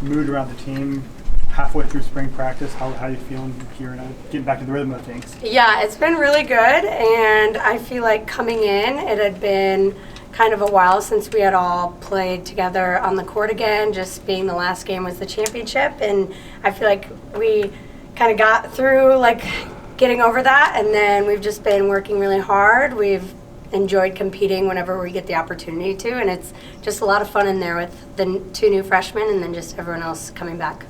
mood around the team halfway through spring practice? How are you feeling here and getting back to the rhythm of things? Yeah, it's been really good, and I feel like coming in, it had been kind of a while since we had all played together on the court again, just being the last game was the championship, and I feel like we kind of got through like getting over that, and then we've just been working really hard. We've enjoyed competing whenever we get the opportunity to, and it's just a lot of fun in there with the 2 new freshmen and then just everyone else coming back.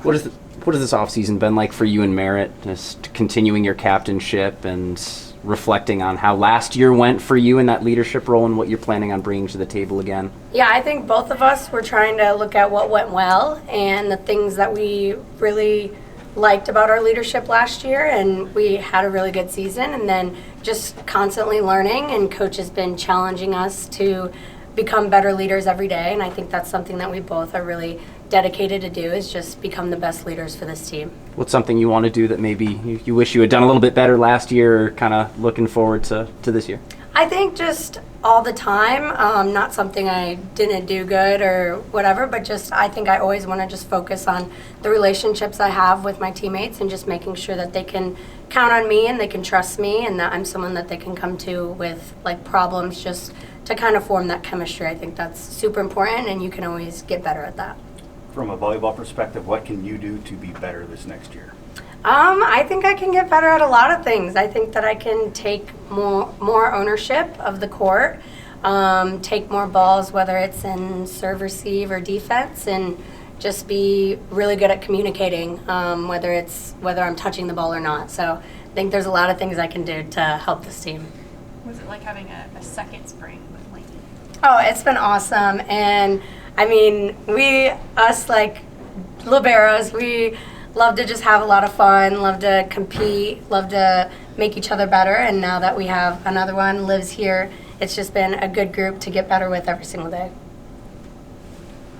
What has this offseason been like for you and Merritt, just continuing your captainship and reflecting on how last year went for you in that leadership role and what you're planning on bringing to the table again? Yeah, I think both of us were trying to look at what went well and the things that we really liked about our leadership last year, and we had a really good season, and then just constantly learning, and coach has been challenging us to become better leaders every day, and I think that's something that we both are really dedicated to do, is just become the best leaders for this team. What's something you want to do that maybe you wish you had done a little bit better last year, or kind of looking forward to this year? I think just all the time, not something I didn't do good or whatever, but just I think I always want to just focus on the relationships I have with my teammates and just making sure that they can count on me and they can trust me, and that I'm someone that they can come to with like problems, just to kind of form that chemistry. I think that's super important, and you can always get better at that. From a volleyball perspective, what can you do to be better this next year? I think I can get better at a lot of things. I think that I can take more ownership of the court, take more balls, whether it's in serve, receive, or defense, and just be really good at communicating, whether I'm touching the ball or not. So I think there's a lot of things I can do to help this team. Was it like having a second spring with Lexi? Oh, it's been awesome. And I mean, us like liberos, we love to just have a lot of fun, love to compete, love to make each other better. And now that we have another one, Liv's here, it's just been a good group to get better with every single day.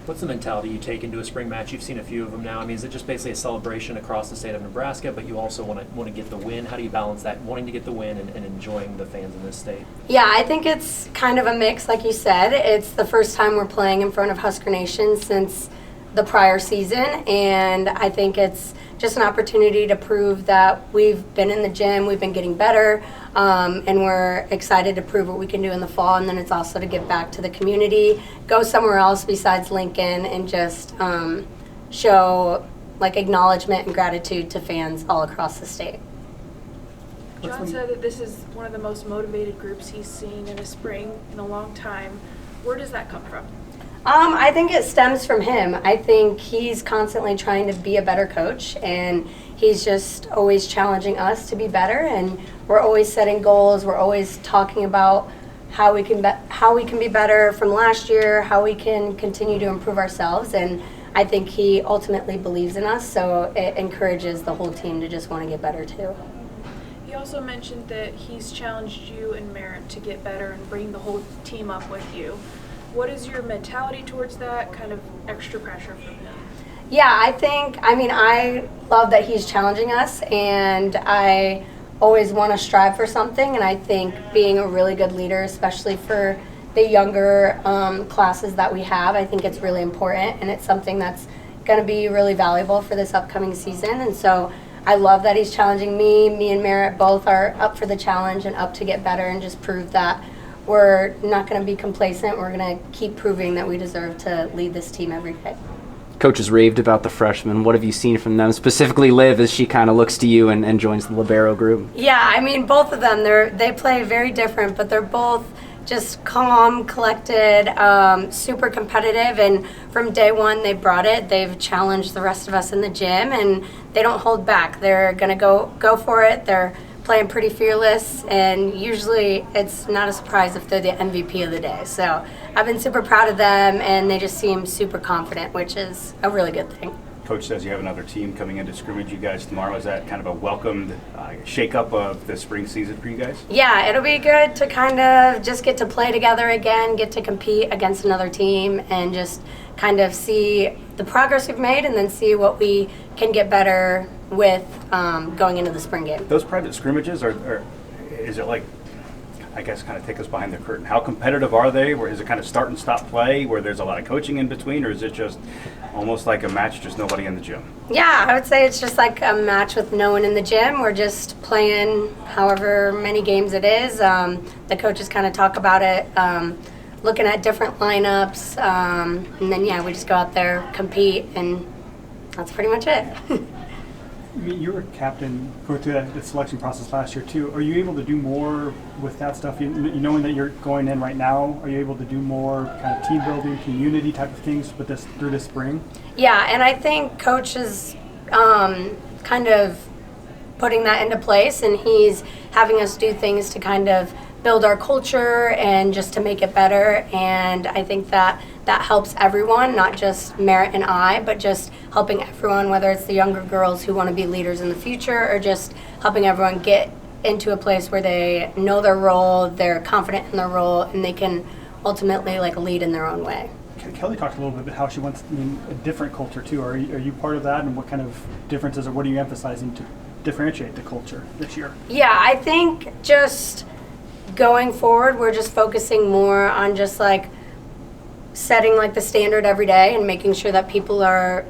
What's the mentality you take into a spring match? You've seen a few of them now. I mean, is it just basically a celebration across the state of Nebraska, but you also want to get the win? How do you balance that, wanting to get the win and enjoying the fans in this state? Yeah, I think it's kind of a mix, like you said. It's the first time we're playing in front of Husker Nation since the prior season, and I think it's just an opportunity to prove that we've been in the gym, we've been getting better, and we're excited to prove what we can do in the fall. And then it's also to give back to the community, go somewhere else besides Lincoln, and just show like acknowledgement and gratitude to fans all across the state. John said that this is one of the most motivated groups he's seen in a spring in a long time. Where does that come from? I think it stems from him. I think he's constantly trying to be a better coach, and he's just always challenging us to be better, and we're always setting goals. We're always talking about how we can be better from last year, how we can continue to improve ourselves, and I think he ultimately believes in us, so it encourages the whole team to just want to get better too. He also mentioned that he's challenged you and Merritt to get better and bring the whole team up with you. What is your mentality towards that, kind of extra pressure from him? Yeah, I love that he's challenging us, and I always want to strive for something, and I think being a really good leader, especially for the younger classes that we have, I think it's really important, and it's something that's going to be really valuable for this upcoming season. And so I love that he's challenging me. Me and Merritt both are up for the challenge and up to get better and just prove that we're not going to be complacent. We're going to keep proving that we deserve to lead this team every day. Coach has raved about the freshmen. What have you seen from them, specifically Liv, as she kind of looks to you and joins the libero group? Yeah, I mean, both of them, they play very different, but they're both just calm, collected, super competitive, and from day one they brought it. They've challenged the rest of us in the gym, and they don't hold back. They're going to go for it. They're playing pretty fearless, and usually it's not a surprise if they're the MVP of the day. So I've been super proud of them, and they just seem super confident, which is a really good thing. Coach says you have another team coming into scrimmage you guys tomorrow. Is that kind of a welcomed shake-up of the spring season for you guys? Yeah, it'll be good to kind of just get to play together again, get to compete against another team, and just kind of see the progress we've made, and then see what we can get better with going into the spring game. Those private scrimmages, is it like I guess kind of take us behind the curtain. How competitive are they? Where is it kind of start and stop play where there's a lot of coaching in between, or is it just almost like a match, just nobody in the gym? Yeah, I would say it's just like a match with no one in the gym. We're just playing however many games it is. The coaches kind of talk about it, looking at different lineups, and then, yeah, we just go out there, compete, and that's pretty much it. I mean, you were captain going through the selection process last year too. Are you able to do more with that stuff? You knowing that you're going in right now, are you able to do more kind of team building, community type of things with this through this spring? Yeah, and I think Coach is kind of putting that into place, and he's having us do things to kind of build our culture and just to make it better. And I think that helps everyone, not just Merritt and I, but just helping everyone, whether it's the younger girls who want to be leaders in the future or just helping everyone get into a place where they know their role, they're confident in their role, and they can ultimately like lead in their own way. Kelly talked a little bit about how she wants a different culture too. Are you part of that, and what kind of differences or what are you emphasizing to differentiate the culture this year? Yeah, I think just going forward, we're just focusing more on just like setting like the standard every day and making sure that people are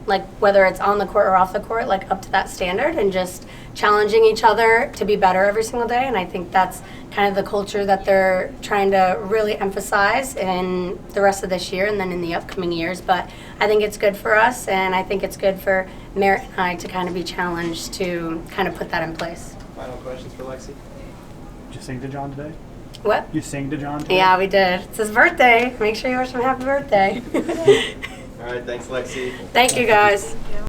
like whether it's on the court or off the court, like up to that standard, and just challenging each other to be better every single day. And I think that's kind of the culture that they're trying to really emphasize in the rest of this year and then in the upcoming years. But I think it's good for us, and I think it's good for Merritt and I to kind of be challenged to kind of put that in place. Final questions for Lexi? Did you sing to John today? What? You sang to John today? Yeah, we did. It's his birthday. Make sure you wish him happy birthday. All right, thanks, Lexi. Thank you, guys. Thank you.